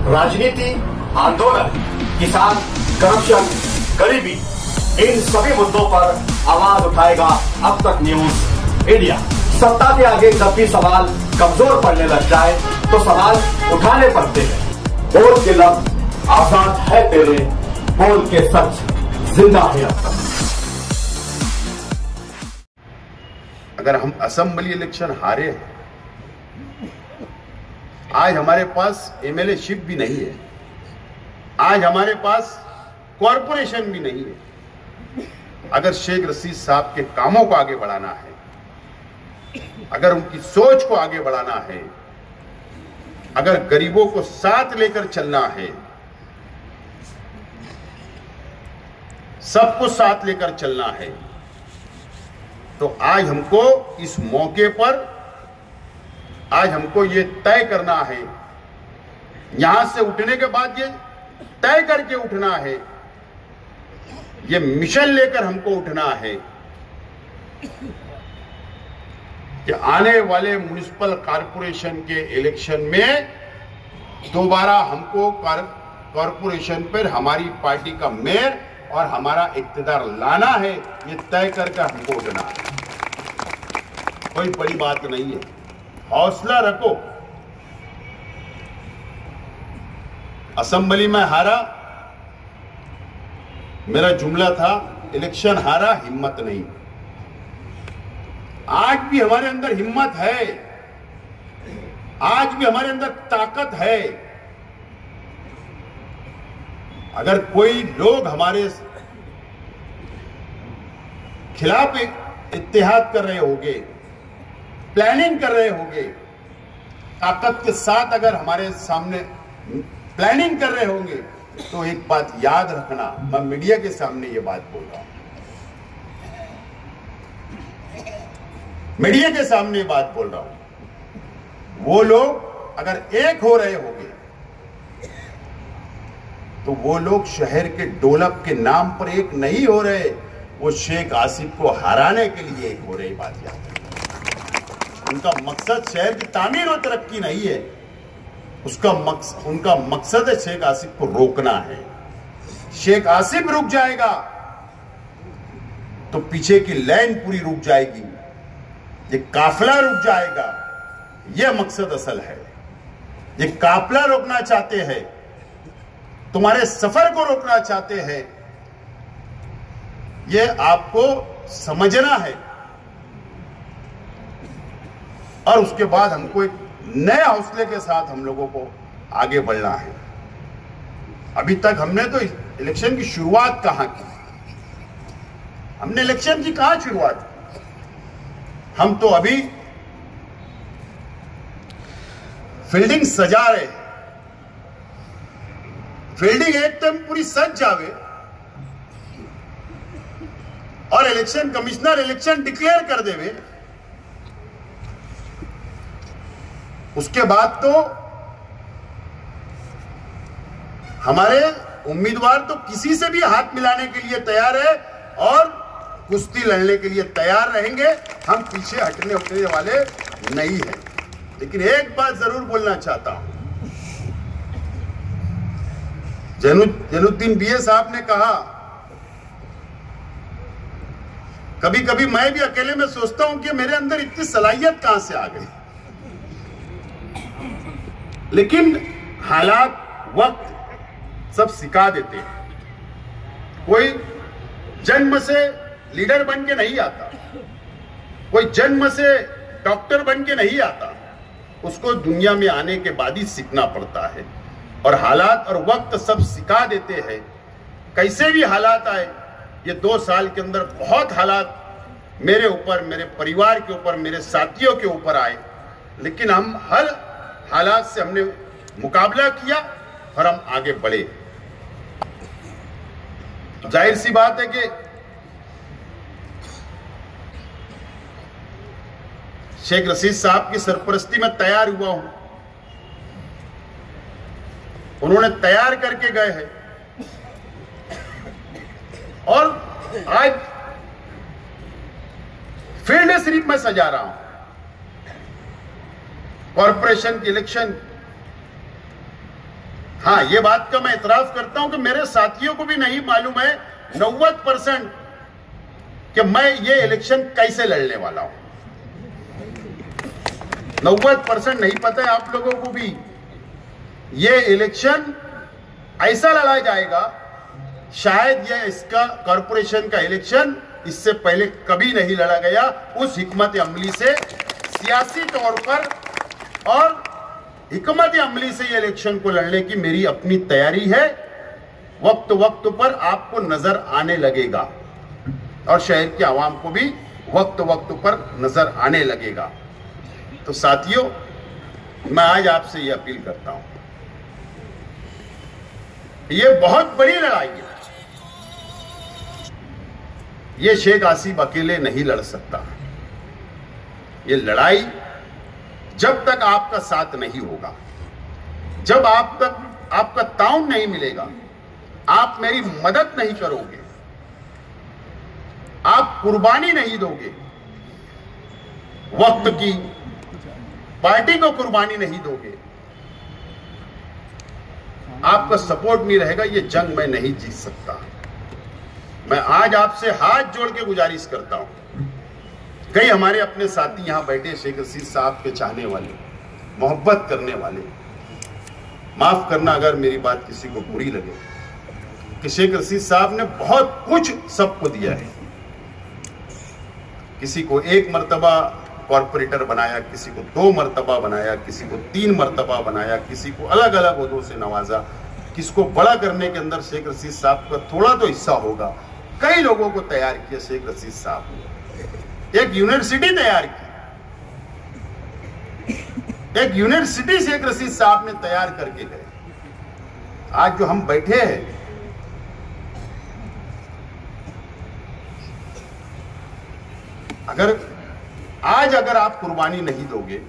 राजनीति, आंदोलन, किसान, करप्शन, गरीबी, इन सभी मुद्दों पर आवाज उठाएगा अब तक न्यूज इंडिया। सत्ता के आगे जब भी सवाल कमजोर पड़ने लग जाए तो सवाल उठाने पड़ते हैं। बोल के लफ्ज आजाद है तेरे, बोल के सच जिंदा है अब तक। अगर हम असेंबली इलेक्शन हारे हैं, आज हमारे पास एमएलए शिप भी नहीं है, आज हमारे पास कॉरपोरेशन भी नहीं है। अगर शेख रशीद साहब के कामों को आगे बढ़ाना है, अगर उनकी सोच को आगे बढ़ाना है, अगर गरीबों को साथ लेकर चलना है, सबको साथ लेकर चलना है, तो आज हमको इस मौके पर आज हमको ये तय करना है, यहां से उठने के बाद ये तय करके उठना है, ये मिशन लेकर हमको उठना है कि आने वाले म्युनिसिपल कॉरपोरेशन के इलेक्शन में दोबारा हमको कॉरपोरेशन पर हमारी पार्टी का मेयर और हमारा इक्तिदार लाना है। ये तय करके हमको उठना है, कोई बड़ी बात नहीं है। हौसला रखो। असेंबली में हारा, मेरा जुमला था इलेक्शन हारा हिम्मत नहीं। आज भी हमारे अंदर हिम्मत है, आज भी हमारे अंदर ताकत है। अगर कोई लोग हमारे खिलाफ इत्तेहाद कर रहे होंगे, प्लानिंग कर रहे होंगे, ताकत के साथ अगर हमारे सामने प्लानिंग कर रहे होंगे, तो एक बात याद रखना, मैं मीडिया के सामने ये बात बोल रहा हूं, मीडिया के सामने ये बात बोल रहा हूं, वो लोग अगर एक हो रहे होंगे तो वो लोग शहर के डेवलप के नाम पर एक नहीं हो रहे, वो शेख आसिफ को हराने के लिए एक हो रही। बात याद है, उनका मकसद शहर की तामीर और तरक्की नहीं है, उनका मकसद है शेख आसिफ को रोकना है। शेख आसिफ रुक जाएगा तो पीछे की लाइन पूरी रुक जाएगी, ये काफिला रुक जाएगा। यह मकसद असल है। ये काफिला रोकना चाहते हैं, तुम्हारे सफर को रोकना चाहते हैं, यह आपको समझना है। और उसके बाद हमको एक नए हौसले के साथ हम लोगों को आगे बढ़ना है। अभी तक हमने तो इलेक्शन की शुरुआत कहां की? हमने इलेक्शन की कहां शुरुआत की? हम तो अभी फील्डिंग सजा रहे हैं। फील्डिंग एकदम पूरी सज जावे और इलेक्शन कमिश्नर इलेक्शन डिक्लेयर कर देवे, उसके बाद तो हमारे उम्मीदवार तो किसी से भी हाथ मिलाने के लिए तैयार है और कुश्ती लड़ने के लिए तैयार रहेंगे। हम पीछे हटने उठने वाले नहीं हैं। लेकिन एक बात जरूर बोलना चाहता हूं, जैनुद्दीन बीए साहब ने कहा, कभी कभी मैं भी अकेले में सोचता हूं कि मेरे अंदर इतनी सलाहियत कहां से आ गई। लेकिन हालात, वक्त सब सिखा देते हैं। कोई जन्म से लीडर बन के नहीं आता, कोई जन्म से डॉक्टर बन के नहीं आता, उसको दुनिया में आने के बाद ही सीखना पड़ता है। और हालात और वक्त सब सिखा देते हैं। कैसे भी हालात आए, ये 2 साल के अंदर बहुत हालात मेरे ऊपर, मेरे परिवार के ऊपर, मेरे साथियों के ऊपर आए, लेकिन हम हर हालात से हमने मुकाबला किया और हम आगे बढ़े। जाहिर सी बात है कि शेख रशीद साहब की सरपरस्ती में तैयार हुआ हूं, उन्होंने तैयार करके गए हैं और आज फील्ड सिर्फ मैं सजा रहा हूं। कॉरपोरेशन की इलेक्शन हाँ, ये बात का मैं इतराफ करता हूं कि मेरे साथियों को भी नहीं मालूम है 90% कि मैं ये इलेक्शन कैसे लड़ने वाला हूं। 90% नहीं पता है आप लोगों को भी। ये इलेक्शन ऐसा लड़ा जाएगा, शायद ये इसका कॉरपोरेशन का इलेक्शन इससे पहले कभी नहीं लड़ा गया। उस हिकमत अमली से सियासी तौर पर और हिकमत अमली से ये इलेक्शन को लड़ने की मेरी अपनी तैयारी है। वक्त वक्त पर आपको नजर आने लगेगा और शहर की आवाम को भी वक्त वक्त पर नजर आने लगेगा। तो साथियों, मैं आज आपसे ये अपील करता हूं, ये बहुत बड़ी लड़ाई है। ये शेख आसिफ अकेले नहीं लड़ सकता। ये लड़ाई जब तक आपका साथ नहीं होगा, जब आप तक आपका ताउन नहीं मिलेगा, आप मेरी मदद नहीं करोगे, आप कुर्बानी नहीं दोगे, वक्त की पार्टी को कुर्बानी नहीं दोगे, आपका सपोर्ट नहीं रहेगा, ये जंग मैं नहीं जीत सकता। मैं आज आपसे हाथ जोड़ के गुजारिश करता हूं। कई हमारे अपने साथी यहां बैठे, शेख रशीद साहब के चाहने वाले, मोहब्बत करने वाले, माफ करना अगर मेरी बात किसी को बुरी लगे, कि शेख रशीद साहब ने बहुत कुछ सबको दिया है। किसी को 1 मर्तबा कॉर्पोरेटर बनाया, किसी को 2 मर्तबा बनाया, किसी को 3 मर्तबा बनाया, किसी को अलग अलग ओहदों से नवाजा। किसको बड़ा करने के अंदर शेख रशीद साहब का थोड़ा तो हिस्सा होगा। कई लोगों को तैयार किया शेख रशीद साहब ने। एक यूनिवर्सिटी तैयार की, एक यूनिवर्सिटी शेख रशीद साहब ने तैयार करके गए। आज जो हम बैठे हैं, अगर आप कुर्बानी नहीं दोगे,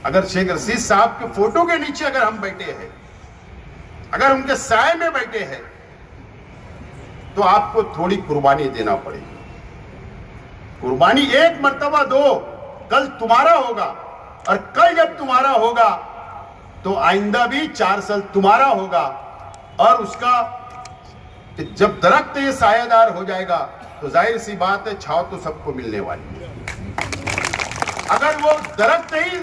अगर शेख रशीद साहब के फोटो के नीचे अगर हम बैठे हैं, अगर उनके साए में बैठे हैं, तो आपको थोड़ी कुर्बानी देना पड़ेगी। कुर्बानी 1 मर्तबा दो, कल तुम्हारा होगा, और कल जब तुम्हारा होगा तो आइंदा भी 4 साल तुम्हारा होगा। और उसका जब दरख्त ये सायादार हो जाएगा तो जाहिर सी बात है छांव तो सबको मिलने वाली है। अगर वो दरख्त ही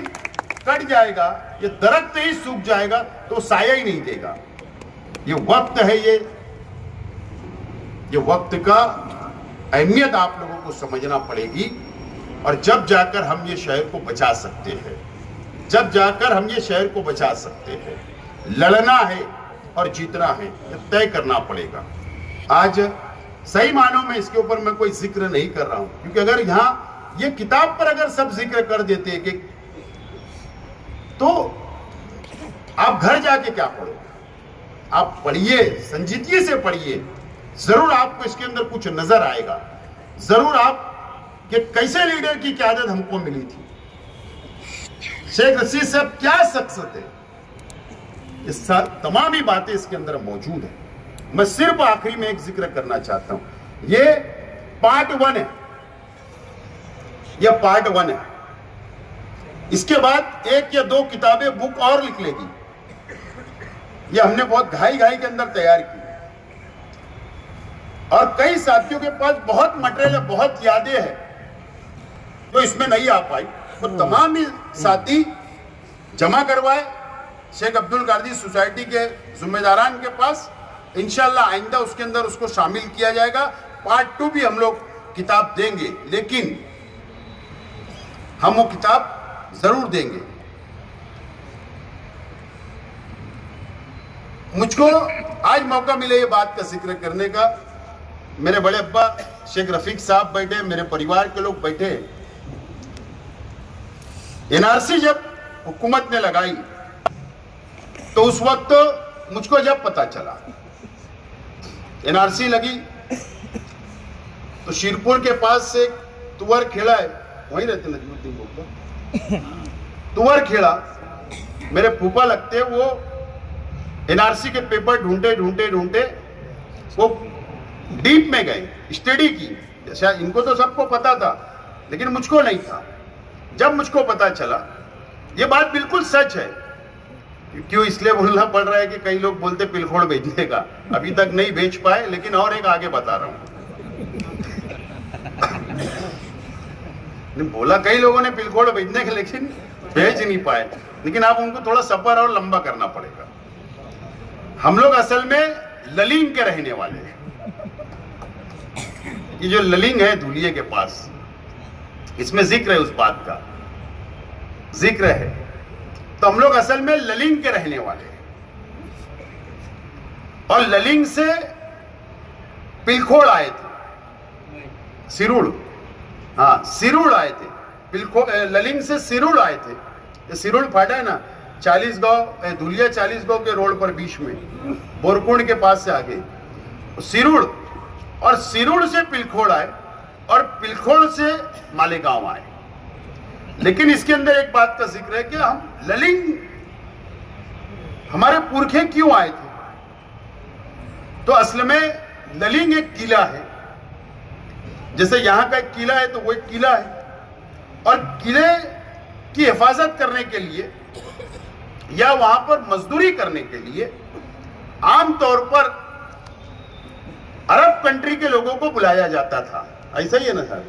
कट जाएगा, ये दरख्त ही सूख जाएगा तो साया ही नहीं देगा। ये वक्त है, ये वक्त का अहमियत आप लोगों को समझना पड़ेगी। और जब जाकर हम ये शहर को बचा सकते हैं, जब जाकर हम ये शहर को बचा सकते हैं। लड़ना है और जीतना है, ये तय करना पड़ेगा। आज सही मानों में इसके ऊपर मैं कोई जिक्र नहीं कर रहा हूं, क्योंकि अगर यहां ये किताब पर अगर सब जिक्र कर देते कि तो आप घर जाके क्या पढ़ोगे? आप पढ़िए, संजीदगी से पढ़िए, जरूर आपको इसके अंदर कुछ नजर आएगा। जरूर आप कि कैसे लीडर की क़यादत हमको मिली थी, शेख रशीद साहब क्या शख्सियत है, इस तमाम ही बातें इसके अंदर मौजूद है। मैं सिर्फ आखिरी में एक जिक्र करना चाहता हूं। ये पार्ट 1 है, यह पार्ट 1 है। इसके बाद 1 या 2 किताबें बुक और लिख लेगी। ये हमने बहुत घाई के अंदर तैयार की, और कई साथियों के पास बहुत मटेरियल है, बहुत यादें हैं तो इसमें नहीं आ पाई। तो तमाम ही साथी जमा करवाए शेख अब्दुल कादिर सोसाइटी के जिम्मेदारान के पास। इंशाल्लाह आइंदा उसके अंदर उसको शामिल किया जाएगा। पार्ट 2 भी हम लोग किताब देंगे, लेकिन हम वो किताब जरूर देंगे। मुझको आज मौका मिले ये बात का जिक्र करने का। मेरे बड़े अब्बा शेख रफीक साहब बैठे, मेरे परिवार के लोग बैठे। एनआरसी जब हुकूमत ने लगाई तो उस वक्त मुझको जब पता चला एनआरसी लगी, तो शीरपुर के पास से तुवर खेड़ा है, वहीं रहते नजमुद्दीन लोग, तुवर खेड़ा मेरे फूफा लगते, वो एनआरसी के पेपर ढूंढते वो डीप में गए, स्टडी की। जैसा इनको तो सबको पता था, लेकिन मुझको नहीं था। जब मुझको पता चला, ये बात बिल्कुल सच है क्यों इसलिए बोलना पड़ रहा है कि कई लोग बोलते पिलखोड़ बेचने का, अभी तक नहीं बेच पाए, लेकिन और एक आगे बता रहा हूं। बोला कई लोगों ने पिलखोड़ बेचने का, लेकिन बेच नहीं पाए, लेकिन आप उनको थोड़ा सफर और लंबा करना पड़ेगा। हम लोग असल में ललिंग के रहने वाले हैं। ये जो ललिंग है धुलिये के पास, इसमें जिक्र है, उस बात का जिक्र है। तो हम लोग असल में ललिंग के रहने वाले हैं, और ललिंग से पिलखोड़ आए थे, सिरुड़, हाँ सिरुड़ आए थे, ललिंग से सिरुड़ आए थे। ये सिरुड़ फाटा है ना, 40 गांव, धुलिया 40 गांव के रोड पर बीच में, बोरकुंड के पास से आगे सिरुड़, और सिरुड़ से पिलखोड़ आए, और पिलखोड़ से मालेगांव आए। लेकिन इसके अंदर एक बात का जिक्र है कि हम ललिंग, हमारे पुरखे क्यों आए थे। तो असल में ललिंग एक किला है, जैसे यहां का एक किला है तो वो एक किला है, और किले की हिफाजत करने के लिए या वहां पर मजदूरी करने के लिए आमतौर पर अरब कंट्री के लोगों को बुलाया जाता था। ऐसा ही है ना सर,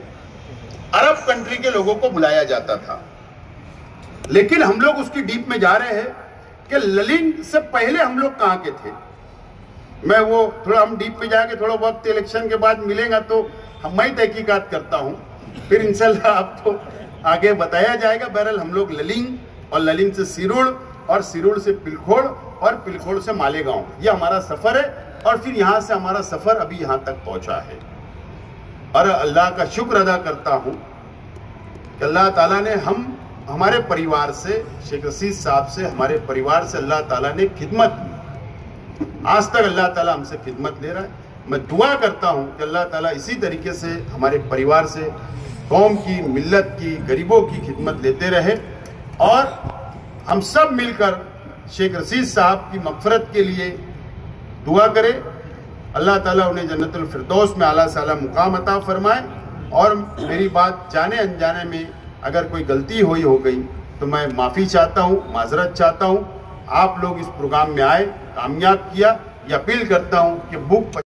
अरब कंट्री के लोगों को बुलाया जाता था। लेकिन हम लोग उसकी डीप में जा रहे हैं कि ललिंग से पहले हम लोग कहां के थे। मैं वो थोड़ा, हम डीप में जाके थोड़ा वक्त इलेक्शन के बाद मिलेगा तो मैं तहकीकात करता हूं, फिर इंशाल्लाह आपको आगे बताया जाएगा। बहरहाल हम लोग ललिंग, और ललिंग से सिरुड़, और सिरुड़ से पिलखोड़, और पिलखोड़ से मालेगांव, ये हमारा सफर है। और फिर यहां से हमारा सफर अभी यहां तक पहुंचा है। और अल्लाह का शुक्र अदा करता हूं कि अल्लाह ताला ने हमारे परिवार से, शेख रशीद साहब से, हमारे परिवार से अल्लाह ताला ने खिदमत की। आज तक अल्लाह ताला हमसे खिदमत ले रहा है। मैं दुआ करता हूं कि अल्लाह ताला इसी तरीके से हमारे परिवार से कौम की, मिल्लत की, गरीबों की खिदमत लेते रहे, और हम सब मिलकर शेख रशीद साहब की मग़फ़िरत के लिए दुआ करें। अल्लाह ताला उन्हें जन्नतुल फिरदौस में आला से आला मुकाम अता फरमाए। और मेरी बात जाने अनजाने में अगर कोई गलती हुई हो गई तो मैं माफ़ी चाहता हूँ, माजरत चाहता हूँ। आप लोग इस प्रोग्राम में आए, कामयाब किया। ये अपील करता हूँ कि बुक